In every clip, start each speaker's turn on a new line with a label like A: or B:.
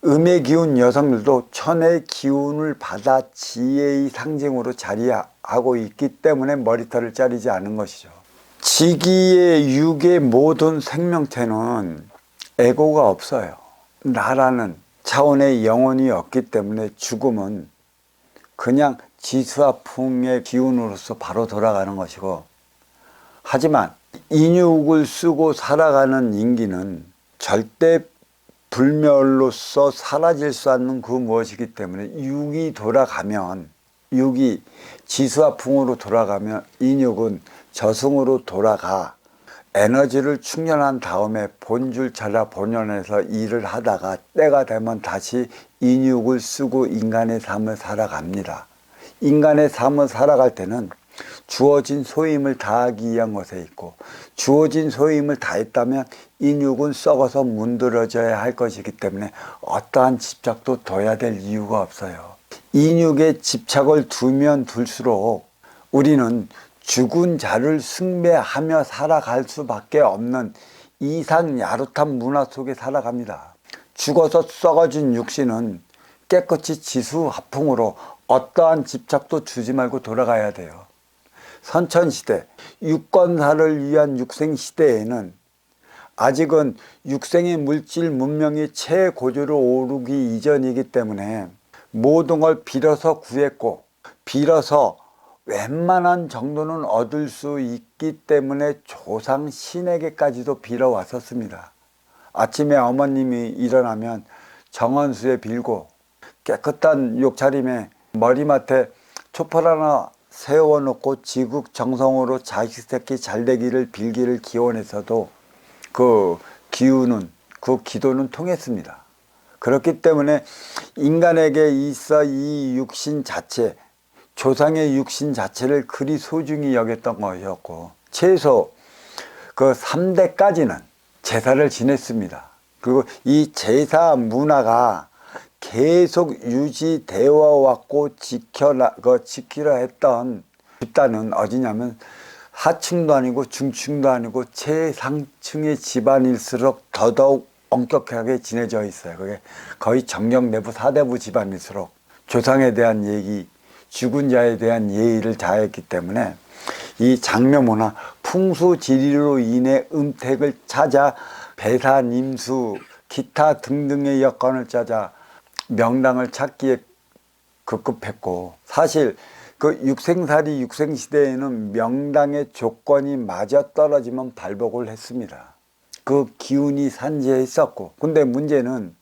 A: 음의 기운 여성들도 천의 기운을 받아 지혜의 상징으로 자리하고 있기 때문에 머리털을 자르지 않은 것이죠. 지기의 육의 모든 생명체는 에고가 없어요. 나라는 차원의 영혼이 없기 때문에 죽음은 그냥 지수와 풍의 기운으로서 바로 돌아가는 것이고, 하지만 인육을 쓰고 살아가는 인기는 절대 불멸로서 사라질 수 없는 그 무엇이기 때문에 육이 돌아가면, 육이 지수와 풍으로 돌아가면 인육은 저승으로 돌아가 에너지를 충전한 다음에 본줄 찾아 본연에서 일을 하다가 때가 되면 다시 인육을 쓰고 인간의 삶을 살아갑니다. 인간의 삶을 살아갈 때는 주어진 소임을 다하기 위한 것에 있고, 주어진 소임을 다했다면 인육은 썩어서 문드러져야 할 것이기 때문에 어떠한 집착도 둬야 될 이유가 없어요. 인육에 집착을 두면 둘수록 우리는 죽은 자를 숭배하며 살아갈 수밖에 없는 이상 야릇한 문화 속에 살아갑니다. 죽어서 썩어진 육신은 깨끗이 지수화풍으로 어떠한 집착도 주지 말고 돌아가야 돼요. 선천시대, 육건사를 위한 육생시대에는 아직은 육생의 물질 문명이 최고조로 오르기 이전이기 때문에 모든 걸 빌어서 구했고, 빌어서 웬만한 정도는 얻을 수 있기 때문에 조상 신에게까지도 빌어왔었습니다. 아침에 어머님이 일어나면 정원수에 빌고, 깨끗한 욕차림에 머리맡에 촛불 하나 세워놓고 지극정성으로 자식 새끼 잘되기를 빌기를 기원해서도 그 기운은, 그 기도는 통했습니다. 그렇기 때문에 인간에게 있어 이 육신 자체, 조상의 육신 자체를 그리 소중히 여겼던 것이었고, 최소 그 3대까지는 제사를 지냈습니다. 그리고 이 제사 문화가 계속 유지되어 왔고 지키려 했던 집단은 어디냐면 하층도 아니고 중층도 아니고 최상층의 집안일수록 더더욱 엄격하게 지내져 있어요. 그게 거의 정령 내부 사대부 집안일수록 조상에 대한 얘기, 죽은 자에 대한 예의를 다했기 때문에 이 장려 문화, 풍수지리로 인해 음택을 찾아 배사, 님수, 기타 등등의 여건을 찾아 명당을 찾기에 급급했고, 사실 그 육생살이 육생시대에는 명당의 조건이 맞아떨어지면 발복을 했습니다. 그 기운이 산재했었고, 근데 문제는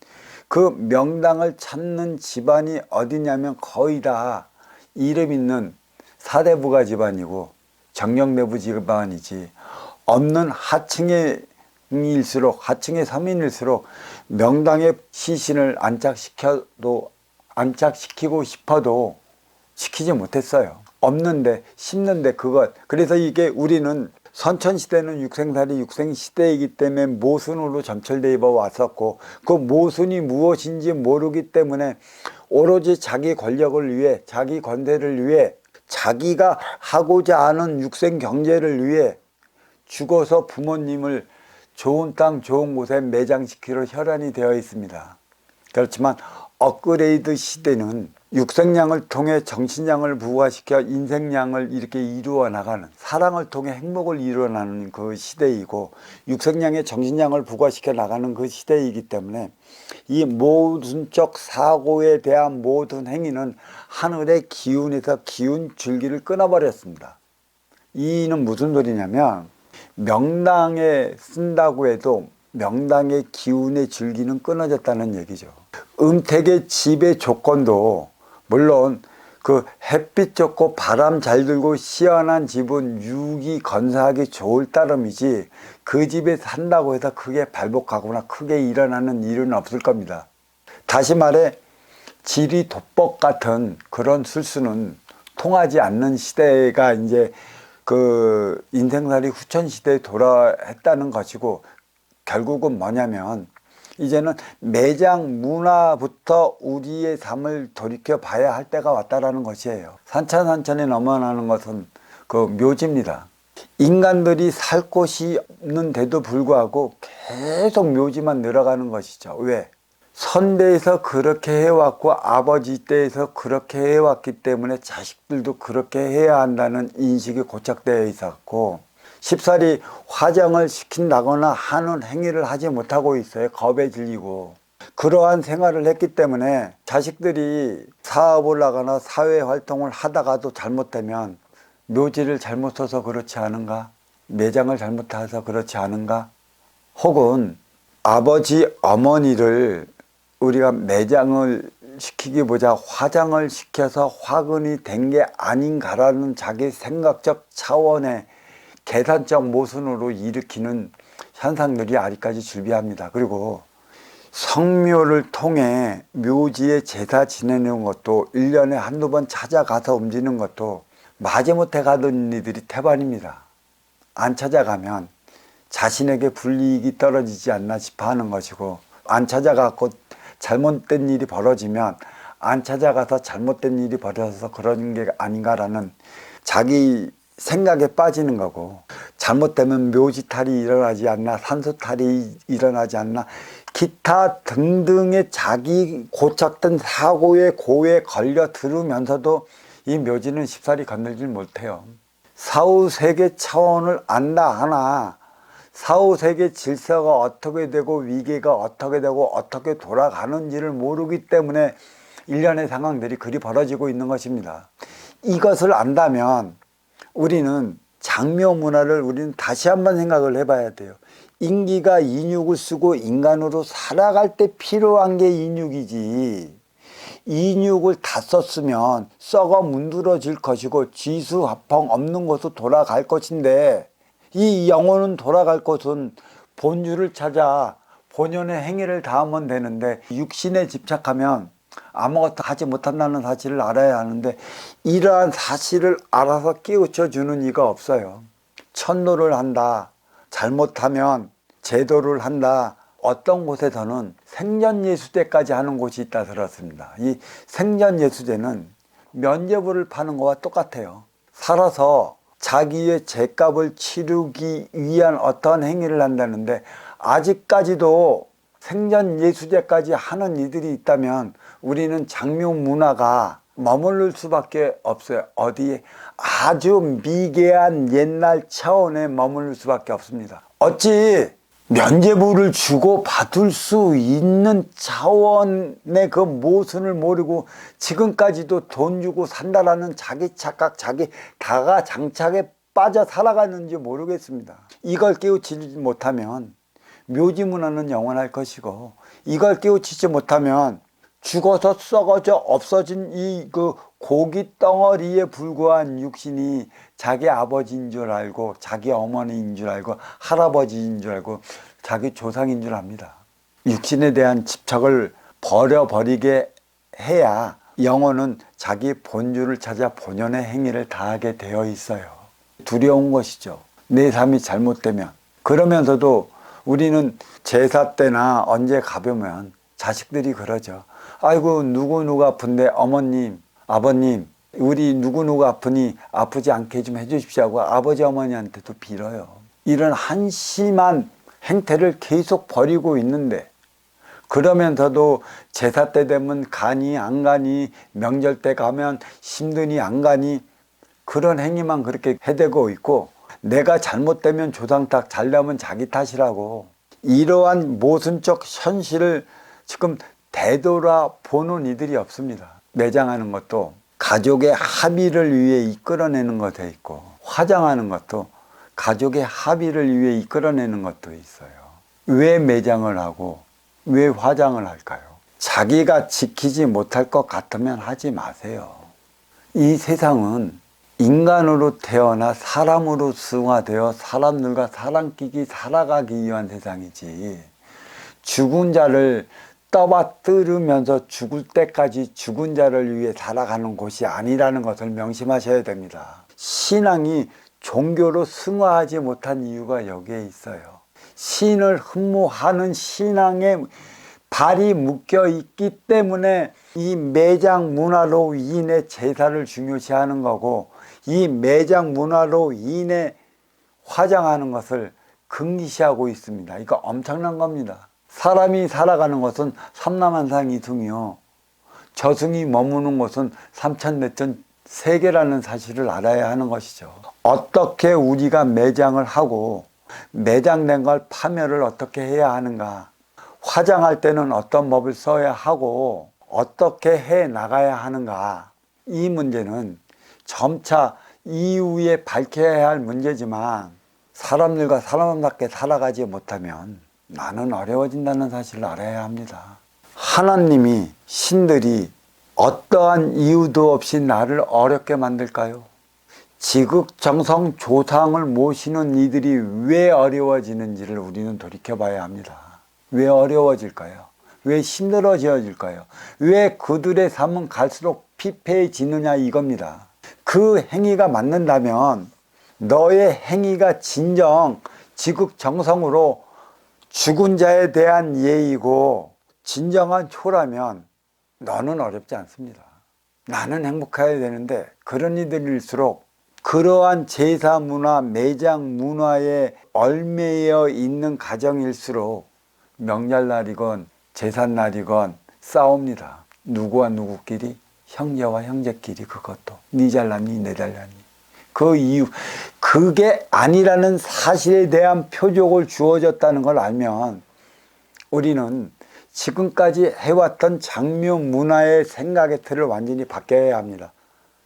A: 그 명당을 찾는 집안이 어디냐면 거의 다 이름 있는 사대부가 집안이고 정령내부 집안이지, 없는 하층의 하층의 서민일수록 명당의 시신을 안착시키고 싶어도 시키지 못했어요. 없는데 심는데 그것. 그래서 이게 우리는 선천시대는 육생살이 육생시대이기 때문에 모순으로 점철되어 왔었고, 그 모순이 무엇인지 모르기 때문에 오로지 자기 권력을 위해, 자기 권세를 위해, 자기가 하고자 하는 육생 경제를 위해 죽어서 부모님을 좋은 땅 좋은 곳에 매장시키려 혈안이 되어 있습니다. 그렇지만 업그레이드 시대는 육생량을 통해 정신량을 부과시켜 인생량을 이렇게 이루어 나가는, 사랑을 통해 행복을 이루어 나가는 그 시대이고, 육생량에 정신량을 부과시켜 나가는 그 시대이기 때문에 이 모순적 사고에 대한 모든 행위는 하늘의 기운에서 기운 줄기를 끊어버렸습니다. 이는 무슨 소리냐면, 명당에 쓴다고 해도 명당의 기운의 줄기는 끊어졌다는 얘기죠. 음택의 집의 조건도 물론 그 햇빛 좋고 바람 잘 들고 시원한 집은 육이 건사하기 좋을 따름이지, 그 집에 산다고 해서 크게 발복하거나 크게 일어나는 일은 없을 겁니다. 다시 말해 지리 도법 같은 그런 술수는 통하지 않는 시대가 이제 그 인생살이 후천시대에 돌아했다는 것이고, 결국은 뭐냐면 이제는 매장 문화부터 우리의 삶을 돌이켜 봐야 할 때가 왔다라는 것이에요. 산천에 넘어가는 것은 그 묘지입니다. 인간들이 살 곳이 없는데도 불구하고 계속 묘지만 늘어가는 것이죠. 왜? 선대에서 그렇게 해왔고 아버지 때에서 그렇게 해왔기 때문에 자식들도 그렇게 해야 한다는 인식이 고착되어 있었고, 쉽사리 화장을 시킨다거나 하는 행위를 하지 못하고 있어요. 겁에 질리고. 그러한 생활을 했기 때문에 자식들이 사업을 하거나 사회활동을 하다가도 잘못되면 묘지를 잘못 써서 그렇지 않은가? 매장을 잘못해서 그렇지 않은가? 혹은 아버지 어머니를 우리가 매장을 시키기보다 화장을 시켜서 화근이 된 게 아닌가라는 자기 생각적 차원의 계산적 모순으로 일으키는 현상들이 아직까지 줄비합니다. 그리고 성묘를 통해 묘지에 제사 지내는 것도 1년에 한두 번 찾아가서 움직이는 것도 마지못해 가던 이들이 태반입니다. 안 찾아가면 자신에게 불이익이 떨어지지 않나 싶어 하는 것이고, 안 찾아가고 잘못된 일이 벌어지면 안 찾아가서 잘못된 일이 벌어져서 그런 게 아닌가라는 자기 생각에 빠지는 거고, 잘못되면 묘지탈이 일어나지 않나, 산소탈이 일어나지 않나, 기타 등등의 자기 고착된 사고의 고에 걸려 들으면서도 이 묘지는 쉽사리 건들질 못해요. 사후세계 차원을 안다 하나 사후세계 질서가 어떻게 되고 위계가 어떻게 되고 어떻게 돌아가는지를 모르기 때문에 일련의 상황들이 그리 벌어지고 있는 것입니다. 이것을 안다면 우리는 장묘 문화를 우리는 다시 한번 생각을 해봐야 돼요. 인기가 인육을 쓰고 인간으로 살아갈 때 필요한 게 인육이지, 인육을 다 썼으면 썩어 문드러질 것이고 지수화펑 없는 곳으로 돌아갈 것인데, 이 영혼은 돌아갈 곳은 본유를 찾아 본연의 행위를 다하면 되는데, 육신에 집착하면 아무것도 하지 못한다는 사실을 알아야 하는데, 이러한 사실을 알아서 깨우쳐 주는 이가 없어요. 천노를 한다, 잘못하면 제도를 한다. 어떤 곳에서는 생전예수제까지 하는 곳이 있다 들었습니다. 이 생전예수제는 면죄부를 파는 것과 똑같아요. 살아서 자기의 죄값을 치르기 위한 어떤 행위를 한다는데, 아직까지도 생전예수제까지 하는 이들이 있다면 우리는 장묘 문화가 머무를 수밖에 없어요. 어디에? 아주 미개한 옛날 차원에 머무를 수밖에 없습니다. 어찌 면죄부를 주고 받을 수 있는 차원의 그 모순을 모르고 지금까지도 돈 주고 산다라는 자기 착각, 자기 다가 장착에 빠져 살아가는지 모르겠습니다. 이걸 깨우치지 못하면 묘지 문화는 영원할 것이고, 이걸 깨우치지 못하면 죽어서 썩어져 없어진 이 그 고기 덩어리에 불과한 육신이 자기 아버지인 줄 알고, 자기 어머니인 줄 알고, 할아버지인 줄 알고, 자기 조상인 줄 압니다. 육신에 대한 집착을 버려버리게 해야 영혼은 자기 본주를 찾아 본연의 행위를 다하게 되어 있어요. 두려운 것이죠. 내 삶이 잘못되면. 그러면서도 우리는 제사 때나 언제 가보면 자식들이 그러죠. 아이고 누구 아픈데 어머님, 아버님, 우리 누구 아프니 아프지 않게 좀 해주십시오 하고 아버지 어머니한테도 빌어요. 이런 한심한 행태를 계속 벌이고 있는데, 그러면서도 제사 때 되면 가니 안 가니, 명절 때 가면 힘드니 안 가니, 그런 행위만 그렇게 해대고 있고, 내가 잘못되면 조상 탓, 잘나면 자기 탓이라고, 이러한 모순적 현실을 지금 되돌아보는 이들이 없습니다. 매장하는 것도 가족의 합의를 위해 이끌어내는 것도 있고, 화장하는 것도 가족의 합의를 위해 이끌어내는 것도 있어요. 왜 매장을 하고 왜 화장을 할까요? 자기가 지키지 못할 것 같으면 하지 마세요. 이 세상은 인간으로 태어나 사람으로 승화되어 사람들과 사람끼리 살아가기 위한 세상이지, 죽은 자를 떠받들으면서 죽을 때까지 죽은 자를 위해 살아가는 곳이 아니라는 것을 명심하셔야 됩니다. 신앙이 종교로 승화하지 못한 이유가 여기에 있어요. 신을 흠모하는 신앙에 발이 묶여 있기 때문에 이 매장 문화로 인해 제사를 중요시하는 거고, 이 매장 문화로 인해 화장하는 것을 금기시하고 있습니다. 이거 엄청난 겁니다. 사람이 살아가는 것은 삼남한상 이승이요, 저승이 머무는 곳은 삼천내천 세계라는 사실을 알아야 하는 것이죠. 어떻게 우리가 매장을 하고 매장된 걸 파멸을 어떻게 해야 하는가, 화장할 때는 어떤 법을 써야 하고 어떻게 해 나가야 하는가, 이 문제는 점차 이후에 밝혀야 할 문제지만 사람들과 사람답게 살아가지 못하면 나는 어려워진다는 사실을 알아야 합니다. 하나님이, 신들이 어떠한 이유도 없이 나를 어렵게 만들까요? 지극정성 조상을 모시는 이들이 왜 어려워지는지를 우리는 돌이켜봐야 합니다. 왜 어려워질까요? 왜 힘들어질까요? 왜 그들의 삶은 갈수록 피폐해지느냐, 이겁니다. 그 행위가 맞는다면, 너의 행위가 진정 지극정성으로 죽은 자에 대한 예의고 진정한 초라면 너는 어렵지 않습니다. 나는 행복해야 되는데 그런 이들일수록 그러한 제사 문화, 매장 문화에 얽매여 있는 가정일수록 명절날이건 제삿날이건 싸웁니다. 누구와 누구끼리? 형제와 형제끼리. 그것도 네 잘났니 내 잘났니. 그 이유, 그게 아니라는 사실에 대한 표적을 주어졌다는 걸 알면 우리는 지금까지 해왔던 장묘 문화의 생각의 틀을 완전히 바뀌어야 합니다.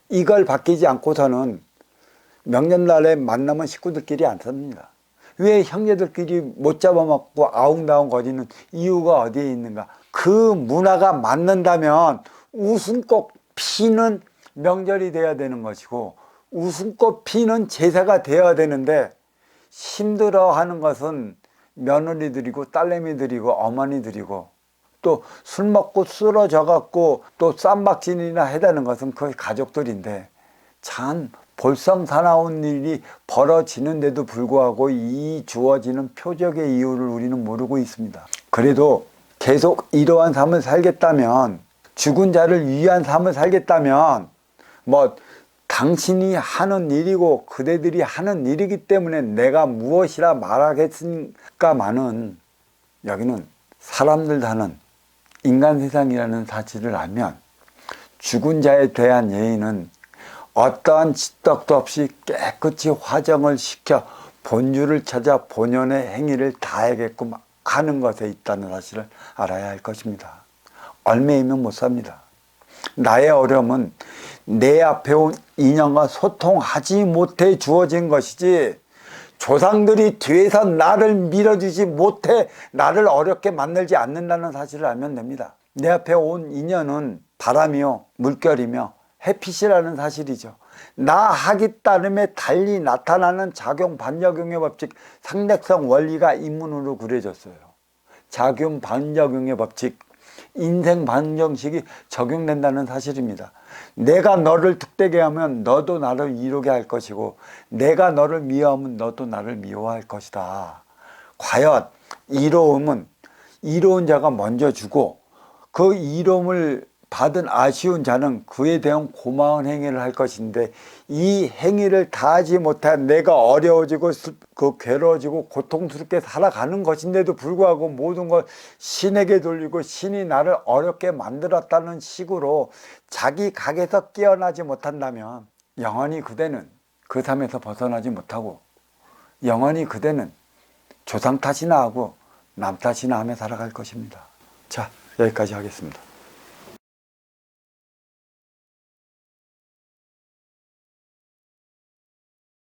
A: 이걸 바뀌지 않고서는 명절날에 만나면 식구들끼리 안 삽니다. 왜 형제들끼리 못 잡아먹고 아웅다웅 거리는 이유가 어디에 있는가? 그 문화가 맞는다면 웃음꽃 피는 명절이 돼야 되는 것이고 웃음꽃 피는 제사가 되어야 되는데, 힘들어하는 것은 며느리들이고 딸내미들이고 어머니들이고, 또 술 먹고 쓰러져 갖고 또 쌈박질이나 해다는 것은 그 가족들인데, 참 볼썽사나운 일이 벌어지는데도 불구하고 이 주어지는 표적의 이유를 우리는 모르고 있습니다. 그래도 계속 이러한 삶을 살겠다면, 죽은 자를 위한 삶을 살겠다면, 당신이 하는 일이고 그대들이 하는 일이기 때문에 내가 무엇이라 말하겠습니까마는, 여기는 사람들 사는 인간 세상이라는 사실을 알면 죽은 자에 대한 예의는 어떠한 지떡도 없이 깨끗이 화정을 시켜 본주를 찾아 본연의 행위를 다하게끔 하는 것에 있다는 사실을 알아야 할 것입니다. 얽매이면 못 삽니다. 나의 어려움은 내 앞에 온 인연과 소통하지 못해 주어진 것이지, 조상들이 뒤에서 나를 밀어주지 못해 나를 어렵게 만들지 않는다는 사실을 알면 됩니다. 내 앞에 온 인연은 바람이요 물결이며 햇빛이라는 사실이죠. 나 하기 따름에 달리 나타나는 작용 반작용의 법칙, 상대성 원리가 인문으로 그려졌어요. 작용 반작용의 법칙, 인생 반정식이 적용된다는 사실입니다. 내가 너를 득되게 하면 너도 나를 이루게 할 것이고, 내가 너를 미워하면 너도 나를 미워할 것이다. 과연 이로움은 이로운 자가 먼저 주고, 그 이로움을 받은 아쉬운 자는 그에 대한 고마운 행위를 할 것인데, 이 행위를 다하지 못한 내가 어려워지고 괴로워지고 고통스럽게 살아가는 것인데도 불구하고 모든 걸 신에게 돌리고 신이 나를 어렵게 만들었다는 식으로 자기 각에서 깨어나지 못한다면 영원히 그대는 그 삶에서 벗어나지 못하고 영원히 그대는 조상 탓이나 하고 남 탓이나 하며 살아갈 것입니다. 자, 여기까지 하겠습니다.